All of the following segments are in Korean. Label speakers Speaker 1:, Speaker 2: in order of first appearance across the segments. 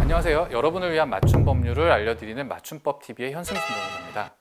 Speaker 1: 안녕하세요. 여러분을 위한 맞춤 법률을 알려드리는 맞춤법TV의 현승신동입니다.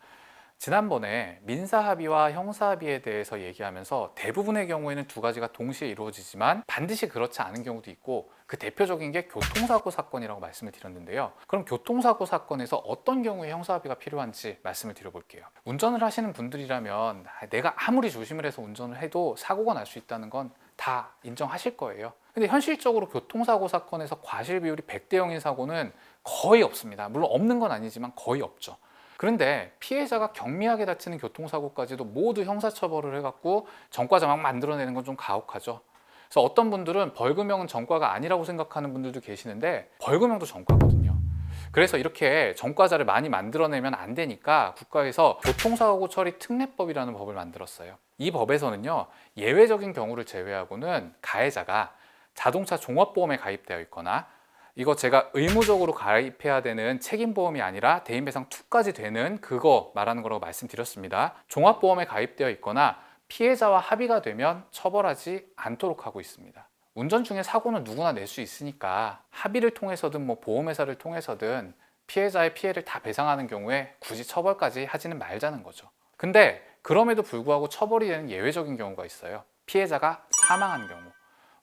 Speaker 1: 지난번에 민사합의와 형사합의에 대해서 얘기하면서 대부분의 경우에는 두 가지가 동시에 이루어지지만 반드시 그렇지 않은 경우도 있고, 그 대표적인 게 교통사고 사건이라고 말씀을 드렸는데요. 그럼 교통사고 사건에서 어떤 경우에 형사합의가 필요한지 말씀을 드려볼게요. 운전을 하시는 분들이라면 내가 아무리 조심을 해서 운전을 해도 사고가 날 수 있다는 건 다 인정하실 거예요. 근데 현실적으로 교통사고 사건에서 과실 비율이 100대 0인 사고는 거의 없습니다. 물론 없는 건 아니지만 거의 없죠. 그런데 피해자가 경미하게 다치는 교통사고까지도 모두 형사처벌을 해갖고 전과자 막 만들어내는 건 좀 가혹하죠. 그래서 어떤 분들은 벌금형은 전과가 아니라고 생각하는 분들도 계시는데, 벌금형도 전과거든요. 그래서 이렇게 전과자를 많이 만들어내면 안 되니까 국가에서 교통사고 처리 특례법이라는 법을 만들었어요. 이 법에서는요, 예외적인 경우를 제외하고는 가해자가 자동차 종합보험에 가입되어 있거나, 이거 제가 의무적으로 가입해야 되는 책임보험이 아니라 대인배상 2까지 되는 그거 말하는 거라고 말씀드렸습니다. 종합보험에 가입되어 있거나 피해자와 합의가 되면 처벌하지 않도록 하고 있습니다. 운전 중에 사고는 누구나 낼 수 있으니까 합의를 통해서든 보험회사를 통해서든 피해자의 피해를 다 배상하는 경우에 굳이 처벌까지 하지는 말자는 거죠. 근데 그럼에도 불구하고 처벌이 되는 예외적인 경우가 있어요. 피해자가 사망한 경우,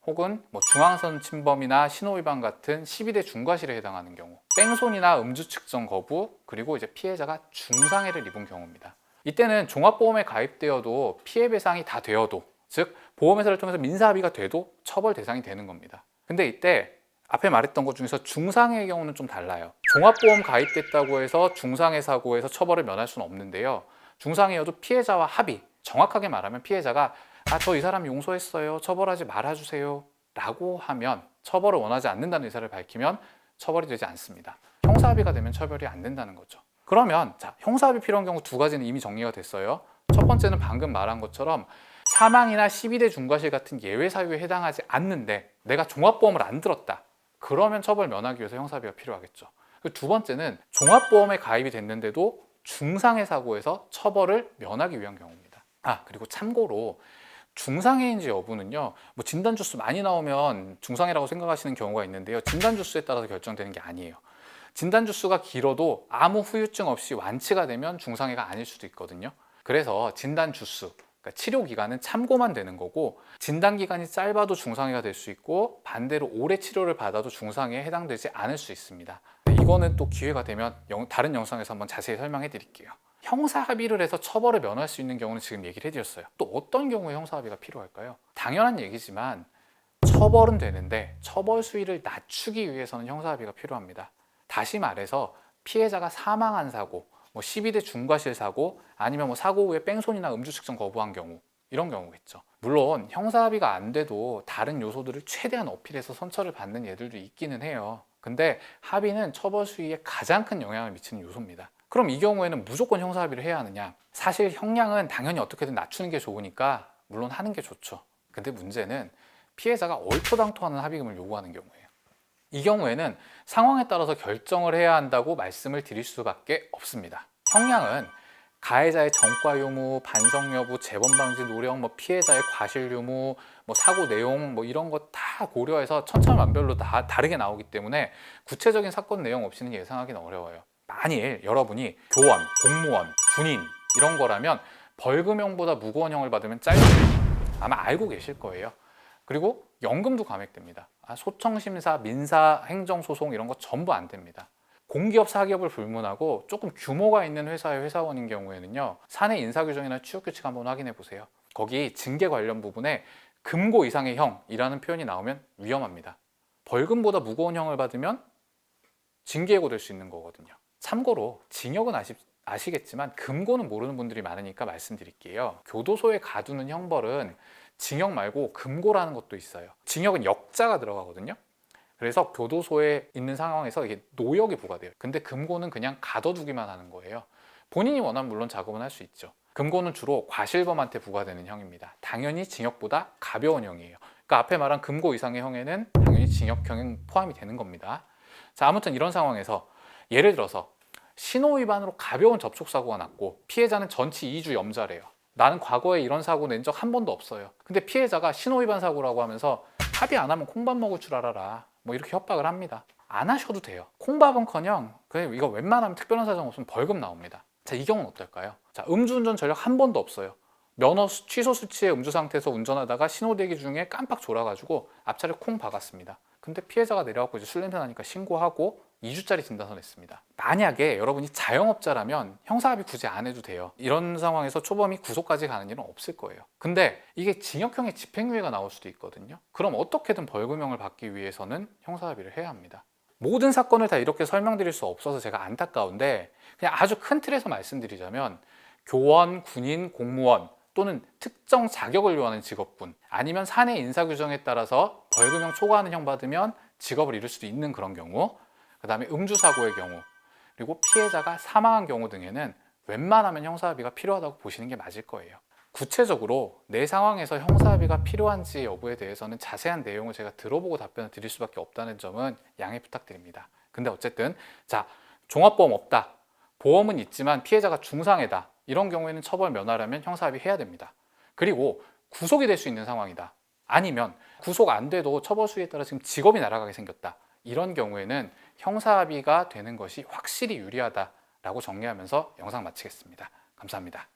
Speaker 1: 혹은 중앙선 침범이나 신호위반 같은 12대 중과실에 해당하는 경우, 뺑소니나 음주 측정 거부, 그리고 이제 피해자가 중상해를 입은 경우입니다. 이때는 종합보험에 가입되어도 피해 배상이 다 되어도, 즉 보험회사를 통해서 민사합의가 돼도 처벌 대상이 되는 겁니다. 근데 이때 앞에 말했던 것 중에서 중상해의 경우는 좀 달라요. 종합보험 가입됐다고 해서 중상해 사고에서 처벌을 면할 수는 없는데요. 중상해여도 피해자와 합의, 정확하게 말하면 피해자가 저 이 사람 용서했어요, 처벌하지 말아주세요 라고 하면, 처벌을 원하지 않는다는 의사를 밝히면 처벌이 되지 않습니다. 형사합의가 되면 처벌이 안 된다는 거죠. 그러면 형사합의 필요한 경우 두 가지는 이미 정리가 됐어요. 첫 번째는 방금 말한 것처럼 사망이나 12대 중과실 같은 예외 사유에 해당하지 않는데 내가 종합보험을 안 들었다, 그러면 처벌 면하기 위해서 형사합의가 필요하겠죠. 두 번째는 종합보험에 가입이 됐는데도 중상해 사고에서 처벌을 면하기 위한 경우입니다. 그리고 참고로 중상해인지 여부는요, 진단 주수 많이 나오면 중상해라고 생각하시는 경우가 있는데요, 진단 주수에 따라서 결정되는 게 아니에요. 진단 주수가 길어도 아무 후유증 없이 완치가 되면 중상해가 아닐 수도 있거든요. 그래서 진단 주수, 그러니까 치료 기간은 참고만 되는 거고, 진단 기간이 짧아도 중상해가 될 수 있고 반대로 오래 치료를 받아도 중상해에 해당되지 않을 수 있습니다. 이거는 또 기회가 되면 다른 영상에서 한번 자세히 설명해 드릴게요. 형사 합의를 해서 처벌을 면할 수 있는 경우는 지금 얘기를 해드렸어요. 또 어떤 경우에 형사 합의가 필요할까요? 당연한 얘기지만 처벌은 되는데 처벌 수위를 낮추기 위해서는 형사 합의가 필요합니다. 다시 말해서 피해자가 사망한 사고, 12대 중과실 사고, 아니면 사고 후에 뺑소니나 음주 측정 거부한 경우, 이런 경우겠죠. 물론 형사 합의가 안 돼도 다른 요소들을 최대한 어필해서 선처를 받는 예들도 있기는 해요. 근데 합의는 처벌 수위에 가장 큰 영향을 미치는 요소입니다. 그럼 이 경우에는 무조건 형사 합의를 해야 하느냐? 사실 형량은 당연히 어떻게든 낮추는 게 좋으니까 물론 하는 게 좋죠. 근데 문제는 피해자가 얼토당토하는 합의금을 요구하는 경우예요. 이 경우에는 상황에 따라서 결정을 해야 한다고 말씀을 드릴 수밖에 없습니다. 형량은 가해자의 전과 유무, 반성 여부, 재범 방지 노력, 피해자의 과실 유무, 사고 내용, 이런 거 다 고려해서 천차만별로 다 다르게 나오기 때문에 구체적인 사건 내용 없이는 예상하기는 어려워요. 만일 여러분이 교원, 공무원, 군인 이런 거라면 벌금형보다 무거운 형을 받으면 아마 알고 계실 거예요. 그리고 연금도 감액됩니다. 소청심사, 민사, 행정소송 이런 거 전부 안 됩니다. 공기업, 사기업을 불문하고 조금 규모가 있는 회사의 회사원인 경우에는요, 사내 인사규정이나 취업규칙 한번 확인해 보세요. 거기 징계 관련 부분에 금고 이상의 형이라는 표현이 나오면 위험합니다. 벌금보다 무거운 형을 받으면 징계예고될 수 있는 거거든요. 참고로 징역은 아시겠지만 금고는 모르는 분들이 많으니까 말씀드릴게요. 교도소에 가두는 형벌은 징역 말고 금고라는 것도 있어요. 징역은 역자가 들어가거든요. 그래서 교도소에 있는 상황에서 이게 노역이 부과돼요. 근데 금고는 그냥 가둬두기만 하는 거예요. 본인이 원하면 물론 작업은 할 수 있죠. 금고는 주로 과실범한테 부과되는 형입니다. 당연히 징역보다 가벼운 형이에요. 그러니까 앞에 말한 금고 이상의 형에는 당연히 징역형이 포함이 되는 겁니다. 자, 아무튼 이런 상황에서 예를 들어서 신호 위반으로 가벼운 접촉사고가 났고 피해자는 전치 2주 염자래요. 나는 과거에 이런 사고 낸 적 한 번도 없어요. 근데 피해자가 신호위반 사고라고 하면서 합의 안 하면 콩밥 먹을 줄 알아라, 뭐 이렇게 협박을 합니다. 안 하셔도 돼요. 콩밥은커녕 그냥 이거 웬만하면 특별한 사정 없으면 벌금 나옵니다. 자, 이 경우는 어떨까요? 자, 음주운전 전력 한 번도 없어요. 면허 취소 수치의 음주 상태에서 운전하다가 신호 대기 중에 깜빡 졸아가지고 앞차를 콩 박았습니다. 근데 피해자가 내려갖고 이제 술 냄새 나니까 신고하고 2주짜리 진단서 냈습니다. 만약에 여러분이 자영업자라면 형사합의 굳이 안 해도 돼요. 이런 상황에서 초범이 구속까지 가는 일은 없을 거예요. 근데 이게 징역형의 집행유예가 나올 수도 있거든요. 그럼 어떻게든 벌금형을 받기 위해서는 형사합의를 해야 합니다. 모든 사건을 다 이렇게 설명드릴 수 없어서 제가 안타까운데, 그냥 아주 큰 틀에서 말씀드리자면 교원, 군인, 공무원 또는 특정 자격을 요하는 직업군, 아니면 사내 인사규정에 따라서 벌금형 초과하는 형 받으면 직업을 잃을 수도 있는 그런 경우, 그 다음에 음주사고의 경우, 그리고 피해자가 사망한 경우 등에는 웬만하면 형사합의가 필요하다고 보시는 게 맞을 거예요. 구체적으로 내 상황에서 형사합의가 필요한지 여부에 대해서는 자세한 내용을 제가 들어보고 답변을 드릴 수밖에 없다는 점은 양해 부탁드립니다. 근데 어쨌든 자, 종합보험 없다, 보험은 있지만 피해자가 중상해다, 이런 경우에는 처벌 면하려면 형사합의 해야 됩니다. 그리고 구속이 될 수 있는 상황이다, 아니면 구속 안 돼도 처벌 수위에 따라 지금 직업이 날아가게 생겼다, 이런 경우에는 형사합의가 되는 것이 확실히 유리하다라고 정리하면서 영상 마치겠습니다. 감사합니다.